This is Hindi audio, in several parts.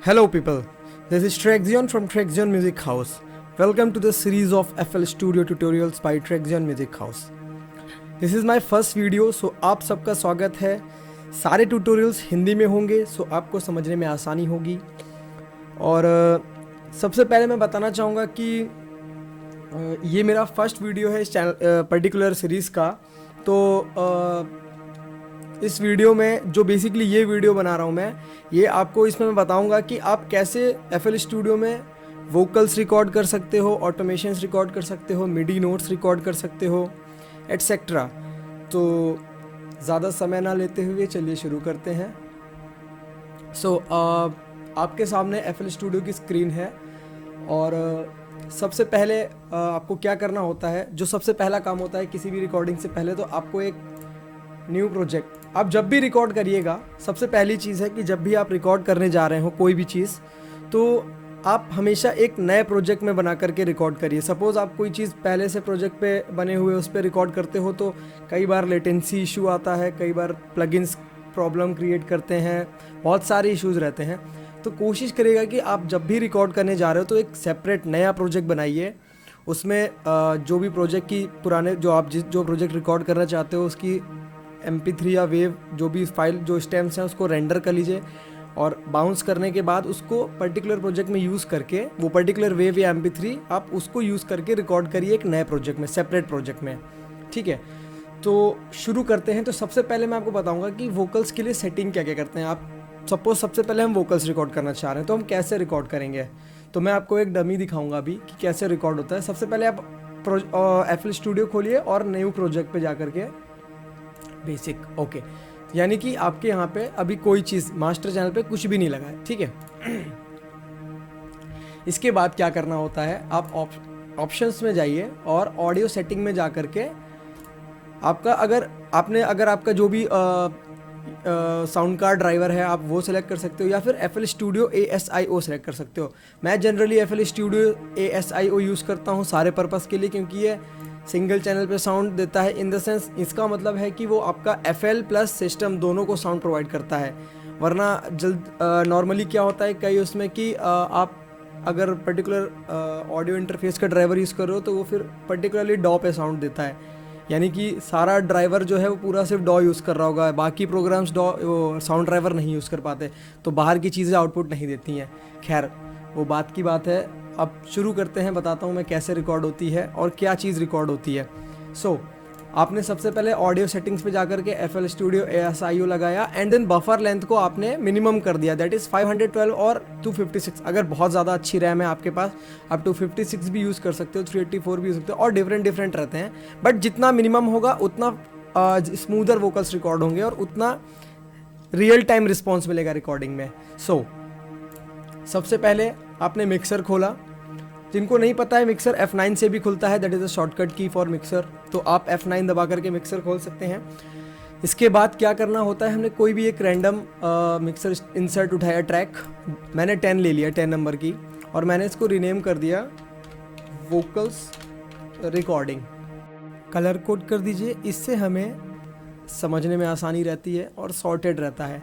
Hello, people. This is Trexion from Trexion Music House. Welcome to the series of FL Studio tutorials by Trexion Music House. This is my first video, so आप सबका स्वागत है. सारे ट्यूटोरियल्स हिंदी में होंगे, सो आपको समझने में आसानी होगी. और सबसे पहले मैं बताना चाहूँगा कि ये मेरा फर्स्ट वीडियो है इस चैनल पर्टिकुलर सीरीज़ का. तो इस वीडियो में जो बेसिकली ये वीडियो बना रहा हूँ ये आपको इसमें मैं बताऊँगा कि आप कैसे FL स्टूडियो में वोकल्स रिकॉर्ड कर सकते हो, ऑटोमेशंस रिकॉर्ड कर सकते हो, मिडी नोट्स रिकॉर्ड कर सकते हो, एटसेट्रा. तो ज़्यादा समय ना लेते हुए चलिए शुरू करते हैं. सो आपके सामने FL स्टूडियो की स्क्रीन है और सबसे पहले आपको क्या करना होता है. जो सबसे पहला काम होता है किसी भी रिकॉर्डिंग से पहले, तो आपको एक न्यू प्रोजेक्ट, आप जब भी रिकॉर्ड करिएगा, सबसे पहली चीज़ है कि जब भी आप रिकॉर्ड करने जा रहे हो कोई भी चीज़, तो आप हमेशा एक नए प्रोजेक्ट में बना करके रिकॉर्ड करिए. सपोज़ आप कोई चीज़ पहले से प्रोजेक्ट पे बने हुए उस पर रिकॉर्ड करते हो तो कई बार लेटेंसी इशू आता है, कई बार प्लगइन्स प्रॉब्लम क्रिएट करते हैं, बहुत सारे इश्यूज़ रहते हैं. तो कोशिश करिएगा कि आप जब भी रिकॉर्ड करने जा रहे हो तो एक सेपरेट नया प्रोजेक्ट बनाइए. उसमें जो भी प्रोजेक्ट की पुराने जो प्रोजेक्ट रिकॉर्ड करना चाहते हो उसकी MP3 या वेव जो भी फाइल जो स्टेम्स हैं उसको रेंडर कर लीजिए और बाउंस करने के बाद उसको पर्टिकुलर प्रोजेक्ट में यूज़ करके वो पर्टिकुलर वेव या MP3 आप उसको यूज़ करके रिकॉर्ड करिए एक नए प्रोजेक्ट में, सेपरेट प्रोजेक्ट में. ठीक है, तो शुरू करते हैं. तो सबसे पहले मैं आपको बताऊंगा कि वोकल्स के लिए सेटिंग क्या क्या करते हैं. आप सपोज सबसे पहले हम वोकल्स रिकॉर्ड करना चाह रहे हैं तो हम कैसे रिकॉर्ड करेंगे. तो मैं आपको एक डमी दिखाऊंगा अभी कि कैसे रिकॉर्ड होता है. सबसे पहले आप FL स्टूडियो खोलिए और न्यू प्रोजेक्ट पे जा करके बेसिक, ओके, यानी कि आपके यहाँ पे अभी कोई चीज़ मास्टर चैनल पे कुछ भी नहीं लगा है. ठीक है, इसके बाद क्या करना होता है, आप ऑप्शंस में जाइए और ऑडियो सेटिंग में जा करके आपका अगर आपका जो भी साउंड कार्ड ड्राइवर है आप वो सेलेक्ट कर सकते हो या फिर FL स्टूडियो ASIO सेलेक्ट कर सकते हो. मैं generally FL studio ASIO use करता हूँ सारे पर्पज़ के लिए, क्योंकि ये सिंगल चैनल पे साउंड देता है. इन द सेंस इसका मतलब है कि वो आपका FL प्लस सिस्टम दोनों को साउंड प्रोवाइड करता है. वरना नॉर्मली क्या होता है कई उसमें कि आप अगर पर्टिकुलर ऑडियो इंटरफेस का ड्राइवर यूज़ कर रहे हो तो वो फिर पर्टिकुलरली डॉ पे साउंड देता है. यानी कि सारा ड्राइवर जो है वो पूरा सिर्फ डॉ यूज़ कर रहा होगा, बाकी प्रोग्राम्स वो साउंड ड्राइवर नहीं यूज़ कर पाते, तो बाहर की चीज़ें आउटपुट नहीं देती हैं. खैर वो बात की बात है. अब शुरू करते हैं, बताता हूँ मैं कैसे रिकॉर्ड होती है और क्या चीज़ रिकॉर्ड होती है. सो आपने सबसे पहले ऑडियो सेटिंग्स पे जाकर के FL स्टूडियो ASIO लगाया एंड देन बफर लेंथ को आपने मिनिमम कर दिया, दैट इज़ 512 और 256. अगर बहुत ज़्यादा अच्छी रैम है आपके पास आप 256 भी यूज़ कर सकते हो, 384 भी यूज़ सकते हो, और डिफरेंट रहते हैं. बट जितना मिनिमम होगा उतना स्मूदर वोकल्स रिकॉर्ड होंगे और उतना रियल टाइम रिस्पॉन्स मिलेगा रिकॉर्डिंग में. सो सबसे पहले आपने मिक्सर खोला. जिनको नहीं पता है मिक्सर F9 से भी खुलता है, दैट इज़ अ शॉर्टकट की फॉर मिक्सर. तो आप F9 दबा करके मिक्सर खोल सकते हैं. इसके बाद क्या करना होता है, हमने कोई भी एक रैंडम मिक्सर इंसर्ट उठाया, ट्रैक मैंने 10 ले लिया, 10 नंबर की, और मैंने इसको रीनेम कर दिया वोकल्स रिकॉर्डिंग. कलर कोड कर दीजिए, इससे हमें समझने में आसानी रहती है और सॉर्टेड रहता है.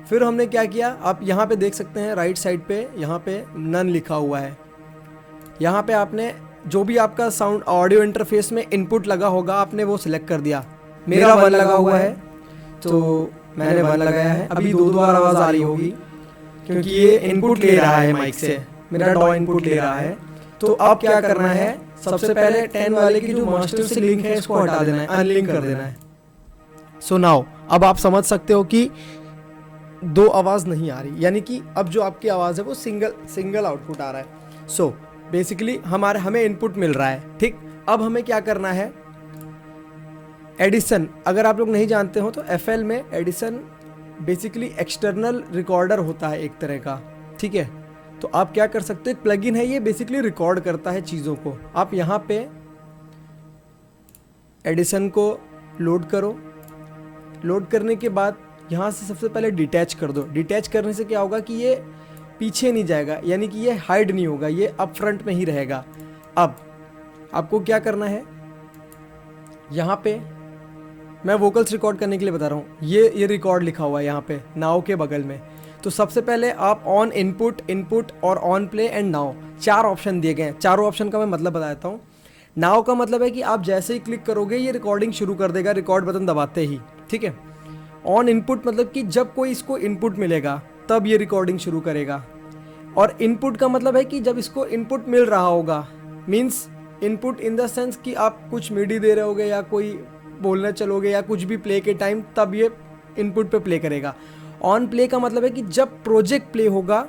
फिर हमने क्या किया, आप यहाँ पे देख सकते हैं राइट साइड पे यहाँ पे नन लिखा हुआ है. यहाँ पे आपने जो भी आपका साउंड ऑडियो इंटरफेस में इनपुट लगा होगा आपने वो सिलेक्ट कर दिया. मेरा 1 लगा हुआ है तो मैंने 1 लगाया है. अभी 2 बार आवाज़ आ रही होगी क्योंकि ये इनपुट ले रहा है माइक से, मेरा डॉ इनपुट ले रहा है. तो अब क्या करना है, सबसे पहले 10 वाले की जो मास्टर से लिंक है इसको हटा देना है, अनलिंक कर देना है. सो नाउ अब आप समझ सकते हो कि 2 आवाज़ नहीं आ रही, यानी कि अब जो आपकी आवाज़ है वो सिंगल आउटपुट आ रहा है. सो बेसिकली हमें इनपुट मिल रहा है. ठीक, अब हमें क्या करना है, एडिसन. अगर आप लोग नहीं जानते हो तो FL में एडिसन बेसिकली एक्सटर्नल रिकॉर्डर होता है एक तरह का. ठीक है, तो आप क्या कर सकते हो, एक प्लगइन है ये, बेसिकली रिकॉर्ड करता है चीज़ों को. आप यहाँ पे एडिसन को लोड करो. लोड करने के बाद यहाँ से सबसे पहले डिटैच कर दो. डिटैच करने से क्या होगा कि ये पीछे नहीं जाएगा, यानी कि ये हाइड नहीं होगा, ये अप फ्रंट में ही रहेगा. अब आपको क्या करना है, यहाँ पे मैं वोकल्स रिकॉर्ड करने के लिए बता रहा हूँ, ये रिकॉर्ड लिखा हुआ है यहाँ पे नाव के बगल में. तो सबसे पहले आप ऑन इनपुट, इनपुट और on play and now 4 option दिए गए हैं। चारों ऑप्शन का मैं मतलब बताता हूँ। नाउ का मतलब है कि आप जैसे ही क्लिक करोगे ये रिकॉर्डिंग शुरू कर देगा, रिकॉर्ड बटन दबाते ही, ठीक है। ऑन इनपुट मतलब कि जब कोई इसको इनपुट मिलेगा तब ये रिकॉर्डिंग शुरू करेगा। और इनपुट का मतलब है कि जब इसको इनपुट मिल रहा होगा, means input in the sense कि आप कुछ मिडी दे रहे होगे या कोई बोलने चलोगे या कुछ भी प्ले के टाइम, तब ये इनपुट पे प्ले करेगा। ऑन प्ले का मतलब है कि जब प्रोजेक्ट प्ले होगा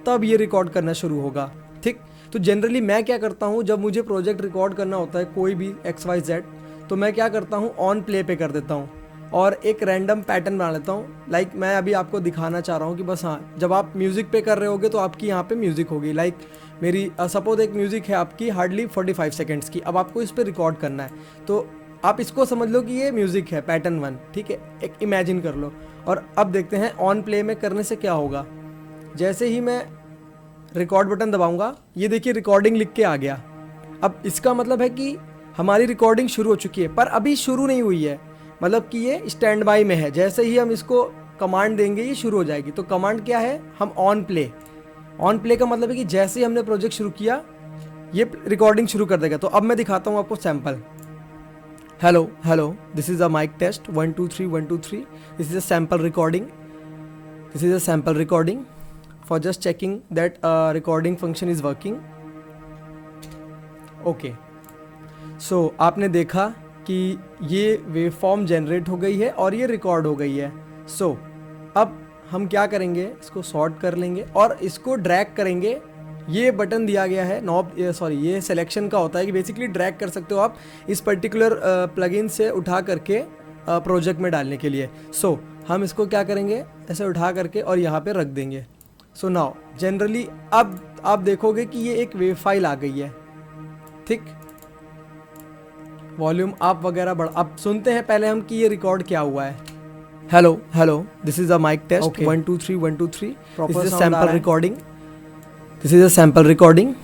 तब ये रिकॉर्ड करना शुरू होगा, ठीक। तो जनरली मैं क्या करता हूँ, जब मुझे प्रोजेक्ट रिकॉर्ड करना होता है कोई भी XYZ, तो मैं क्या करता हूँ, ऑन प्ले पे कर देता हूँ और एक रैंडम पैटर्न बना लेता हूँ। लाइक मैं अभी आपको दिखाना चाह रहा हूँ कि बस हाँ, जब आप म्यूज़िक पे कर रहे होगे तो आपकी यहाँ पे म्यूज़िक होगी। लाइक मेरी सपोज एक म्यूज़िक है आपकी हार्डली 45 सेकेंड्स की, अब आपको इस पर रिकॉर्ड करना है, तो आप इसको समझ लो कि ये म्यूज़िक है पैटर्न 1, ठीक है, एक इमेजिन कर लो। और अब देखते हैं ऑन प्ले में करने से क्या होगा। जैसे ही मैं रिकॉर्ड बटन दबाऊंगा, ये देखिए रिकॉर्डिंग लिख के आ गया। अब इसका मतलब है कि हमारी रिकॉर्डिंग शुरू हो चुकी है, पर अभी शुरू नहीं हुई है, मतलब कि ये स्टैंड बाई में है। जैसे ही हम इसको कमांड देंगे ये शुरू हो जाएगी। तो कमांड क्या है, हम ऑन प्ले। ऑन प्ले का मतलब है कि जैसे ही हमने प्रोजेक्ट शुरू किया ये रिकॉर्डिंग शुरू कर देगा। तो अब मैं दिखाता हूँ आपको sample. Hello hello, this is a mic test 1 2 3 1 2 3। This is a sample recording, this is a sample recording for just checking that recording function is working. Okay, so आपने देखा कि ये वेव फॉर्म जनरेट हो गई है और ये रिकॉर्ड हो गई है। सो अब हम क्या करेंगे, इसको सॉर्ट कर लेंगे और इसको ड्रैग करेंगे। ये बटन दिया गया है नॉब, सॉरी ये सिलेक्शन का होता है कि बेसिकली ड्रैग कर सकते हो आप इस पर्टिकुलर प्लगइन से उठा करके प्रोजेक्ट में डालने के लिए। सो हम इसको क्या करेंगे, ऐसे उठा करके और यहाँ पे रख देंगे। सो नाउ जनरली अब आप देखोगे कि ये एक वेव फाइल आ गई है, ठीक। वॉल्यूम अप वगैरह बढ़, अब सुनते हैं पहले हम कि ये रिकॉर्ड क्या हुआ है। Hello hello, this is a mic test 1 2 3 1 2 3। This is a sample recording, this is a sample recording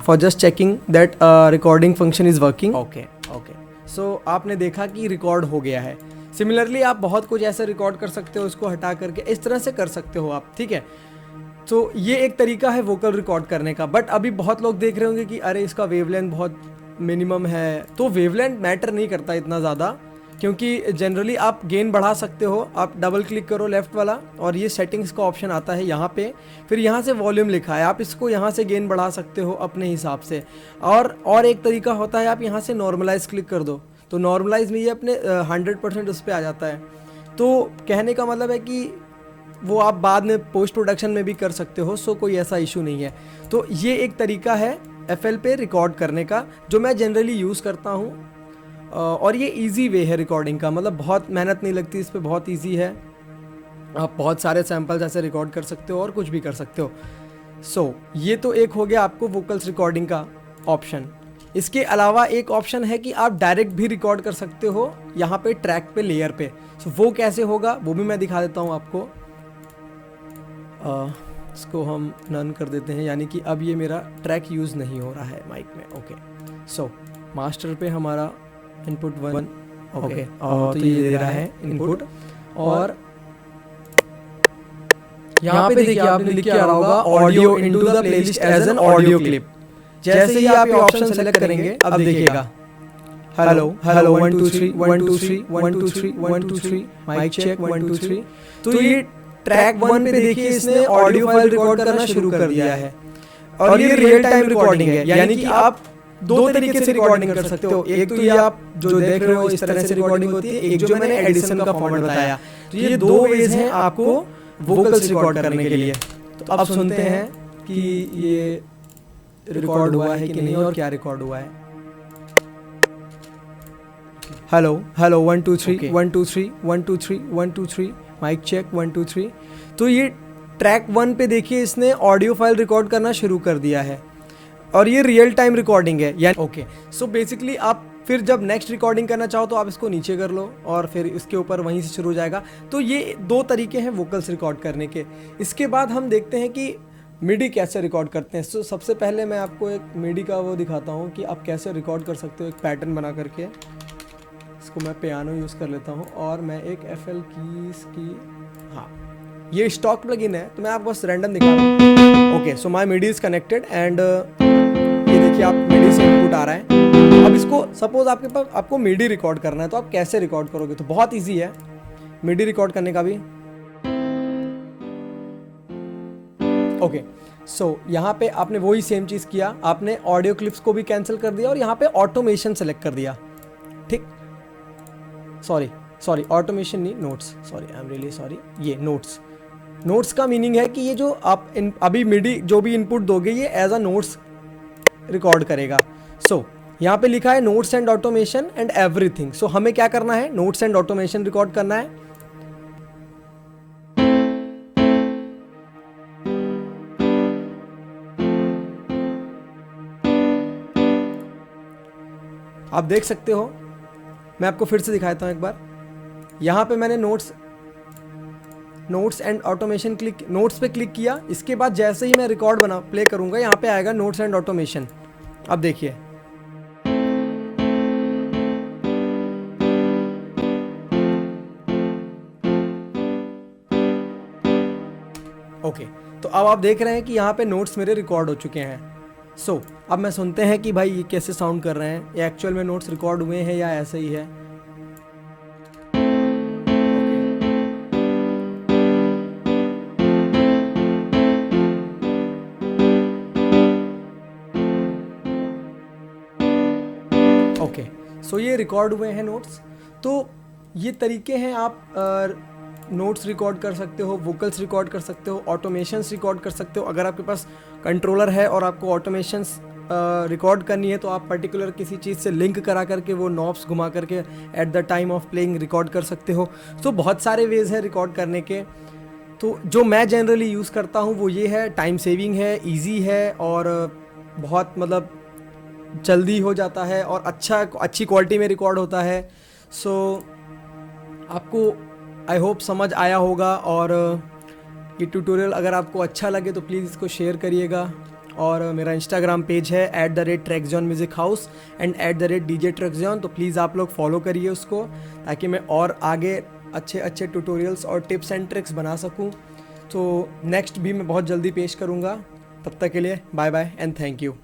for just checking that recording function is working. Okay okay, so आपने देखा कि रिकॉर्ड हो गया है। सिमिलरली आप बहुत कुछ ऐसे रिकॉर्ड कर सकते हो, इसको हटा करके इस तरह से कर सकते हो आप, ठीक है। तो ये एक तरीका है वोकल रिकॉर्ड करने का। बट अभी बहुत लोग देख रहे होंगे कि अरे इसका वेवलेंथ बहुत मिनिमम है, तो वेवलेंथ मैटर नहीं करता इतना ज़्यादा, क्योंकि जनरली आप गेन बढ़ा सकते हो। आप डबल क्लिक करो लेफ़्ट वाला और ये सेटिंग्स का ऑप्शन आता है यहाँ पे, फिर यहाँ से वॉल्यूम लिखा है, आप इसको यहाँ से गेन बढ़ा सकते हो अपने हिसाब से। और एक तरीका होता है, आप यहाँ से नॉर्मलाइज क्लिक कर दो तो नॉर्मलाइज में ये अपने 100% उस पर आ जाता है। तो कहने का मतलब है कि वो आप बाद में पोस्ट प्रोडक्शन में भी कर सकते हो, सो कोई ऐसा इशू नहीं है। तो ये एक तरीका है FL पे रिकॉर्ड करने का जो मैं जनरली यूज़ करता हूँ। और ये इजी वे है रिकॉर्डिंग का, मतलब बहुत मेहनत नहीं लगती इस पे, बहुत इजी है। आप बहुत सारे सैम्पल्स ऐसे रिकॉर्ड कर सकते हो और कुछ भी कर सकते हो। सो ये तो एक हो गया आपको वोकल्स रिकॉर्डिंग का ऑप्शन। इसके अलावा एक ऑप्शन है कि आप डायरेक्ट भी रिकॉर्ड कर सकते हो यहाँ पे ट्रैक पे, लेयर पे। सो वो कैसे होगा वो भी मैं दिखा देता हूँ आपको। इसको हम नन कर देते हैं, यानी कि अब ये मेरा ट्रैक यूज़ नहीं हो रहा है माइक में। ओके, सो मास्टर पे हमारा इनपुट 1, ओके, तो ये दे रहा है इनपुट। और यहाँ पे देखिए आपने लिख के आ रहा होगा audio into the playlist as an audio clip. जैसे ही आप ये ऑप्शन सेलेक्ट करेंगे, अब देखिएगा हेलो हेलो 1 2 3 1 2 3 1 2 3 1 2 3 माइक चेक 1 2 3। तो ये ट्रैक 1 पे देखिए इसने ऑडियो फाइल रिकॉर्ड करना शुरू कर दिया है और ये रियल टाइम रिकॉर्डिंग है, यानी कि आप दो तरीके से रिकॉर्डिंग कर सकते हो। एक तो ये आप जो देख रहे हो इस तरह से रिकॉर्डिंग होती है, एक जो मैंने एडिसन का फॉर्मेट बताया। तो ये दो वेज हैं आपको वोकल्स रिकॉर्ड करने के लिए। तो अब सुनते हैं कि ये रिकॉर्ड हुआ है कि नहीं और क्या रिकॉर्ड हुआ है। Hello hello 1 2 3 1 2 3 1 2 3 1 2 3 mic check 1 2 3। तो ये ट्रैक 1 पे देखिए इसने ऑडियो फाइल रिकॉर्ड करना शुरू कर दिया है और ये रियल टाइम रिकॉर्डिंग है, यानी ओके। सो बेसिकली आप फिर जब नेक्स्ट रिकॉर्डिंग करना चाहो तो आप इसको नीचे कर लो और फिर इसके ऊपर वहीं से शुरू हो जाएगा। तो ये दो तरीके हैं वोकल्स रिकॉर्ड करने के। इसके बाद हम देखते हैं कि मिडी कैसे रिकॉर्ड करते हैं। सो सबसे पहले मैं आपको एक मिडी का वो दिखाता हूँ कि आप कैसे रिकॉर्ड कर सकते हो एक पैटर्न बना करके। इसको मैं पियानो यूज़ कर लेता हूँ और मैं एक FL कीज़ की, हाँ ये स्टॉक प्लगइन है, तो मैं आपको बस रैंडम दिखा रहा हूँ। Okay, so my MIDI is connected and ये देखिए आप मिडी से इनपुट आ रहा है। अब इसको सपोज आपके पास आपको मिडी रिकॉर्ड करना है, तो आप कैसे रिकॉर्ड करोगे? तो बहुत ईजी है मिडी रिकॉर्ड करने का भी। ओके, सो यहाँ पे आपने वही सेम चीज़ किया, आपने ऑडियो क्लिप्स को भी कैंसिल कर दिया और यहाँ पे ऑटोमेशन सेलेक्ट कर दिया। ठीक, सॉरी ऑटोमेशन नहीं, notes, sorry I am really sorry, ये नोट्स का मीनिंग है कि ये जो आप अभी मिडी जो भी इनपुट दोगे ये एज अ नोट्स रिकॉर्ड करेगा। सो यहाँ पे लिखा है notes and automation and everything. So हमें क्या करना है? नोट्स एंड ऑटोमेशन रिकॉर्ड करना है। आप देख सकते हो, मैं आपको फिर से दिखाता हूँ एक बार। यहाँ पे मैंने नोट्स एंड ऑटोमेशन नोट्स पे क्लिक किया। इसके बाद जैसे ही मैं रिकॉर्ड प्ले करूँगा, यहाँ पे आएगा नोट्स एंड ऑटोमेशन। अब देखिए, ओके, तो अब आप देख रहे हैं कि यहाँ पे नोट्स मेरे रिकॉर्ड हो चुके हैं। सो अब मैं सुनते हैं कि भाई ये कैसे साउंड कर रहे हैं, ये एक्चुअल में नोट्स रिकॉर्ड हुए हैं या ऐसे ही है। ओके, सो ये रिकॉर्ड हुए हैं नोट्स। तो ये तरीके हैं, आप नोट्स रिकॉर्ड कर सकते हो, वोकल्स रिकॉर्ड कर सकते हो, ऑटोमेशंस रिकॉर्ड कर सकते हो। अगर आपके पास कंट्रोलर है और आपको ऑटोमेशंस रिकॉर्ड करनी है, तो आप पर्टिकुलर किसी चीज़ से लिंक करा करके वो नॉब्स घुमा करके at the time of playing record कर सकते हो। तो बहुत सारे वेज हैं रिकॉर्ड करने के। तो जो मैं जनरली यूज़ करता हूँ वो ये है, टाइम सेविंग है, ईजी है और बहुत मतलब जल्दी हो जाता है और अच्छी क्वालिटी में रिकॉर्ड होता है। सो आपको आई होप समझ आया होगा, और ये ट्यूटोरियल अगर आपको अच्छा लगे तो प्लीज़ इसको शेयर करिएगा। और मेरा इंस्टाग्राम पेज है @TrackZone Music House and @DJ TrackZone, तो प्लीज़ आप लोग फॉलो करिए उसको, ताकि मैं और आगे अच्छे ट्यूटोरियल्स और टिप्स एंड ट्रिक्स बना सकूं। तो नेक्स्ट भी मैं बहुत जल्दी पेश करूंगा। तब तक के लिए bye bye and thank you.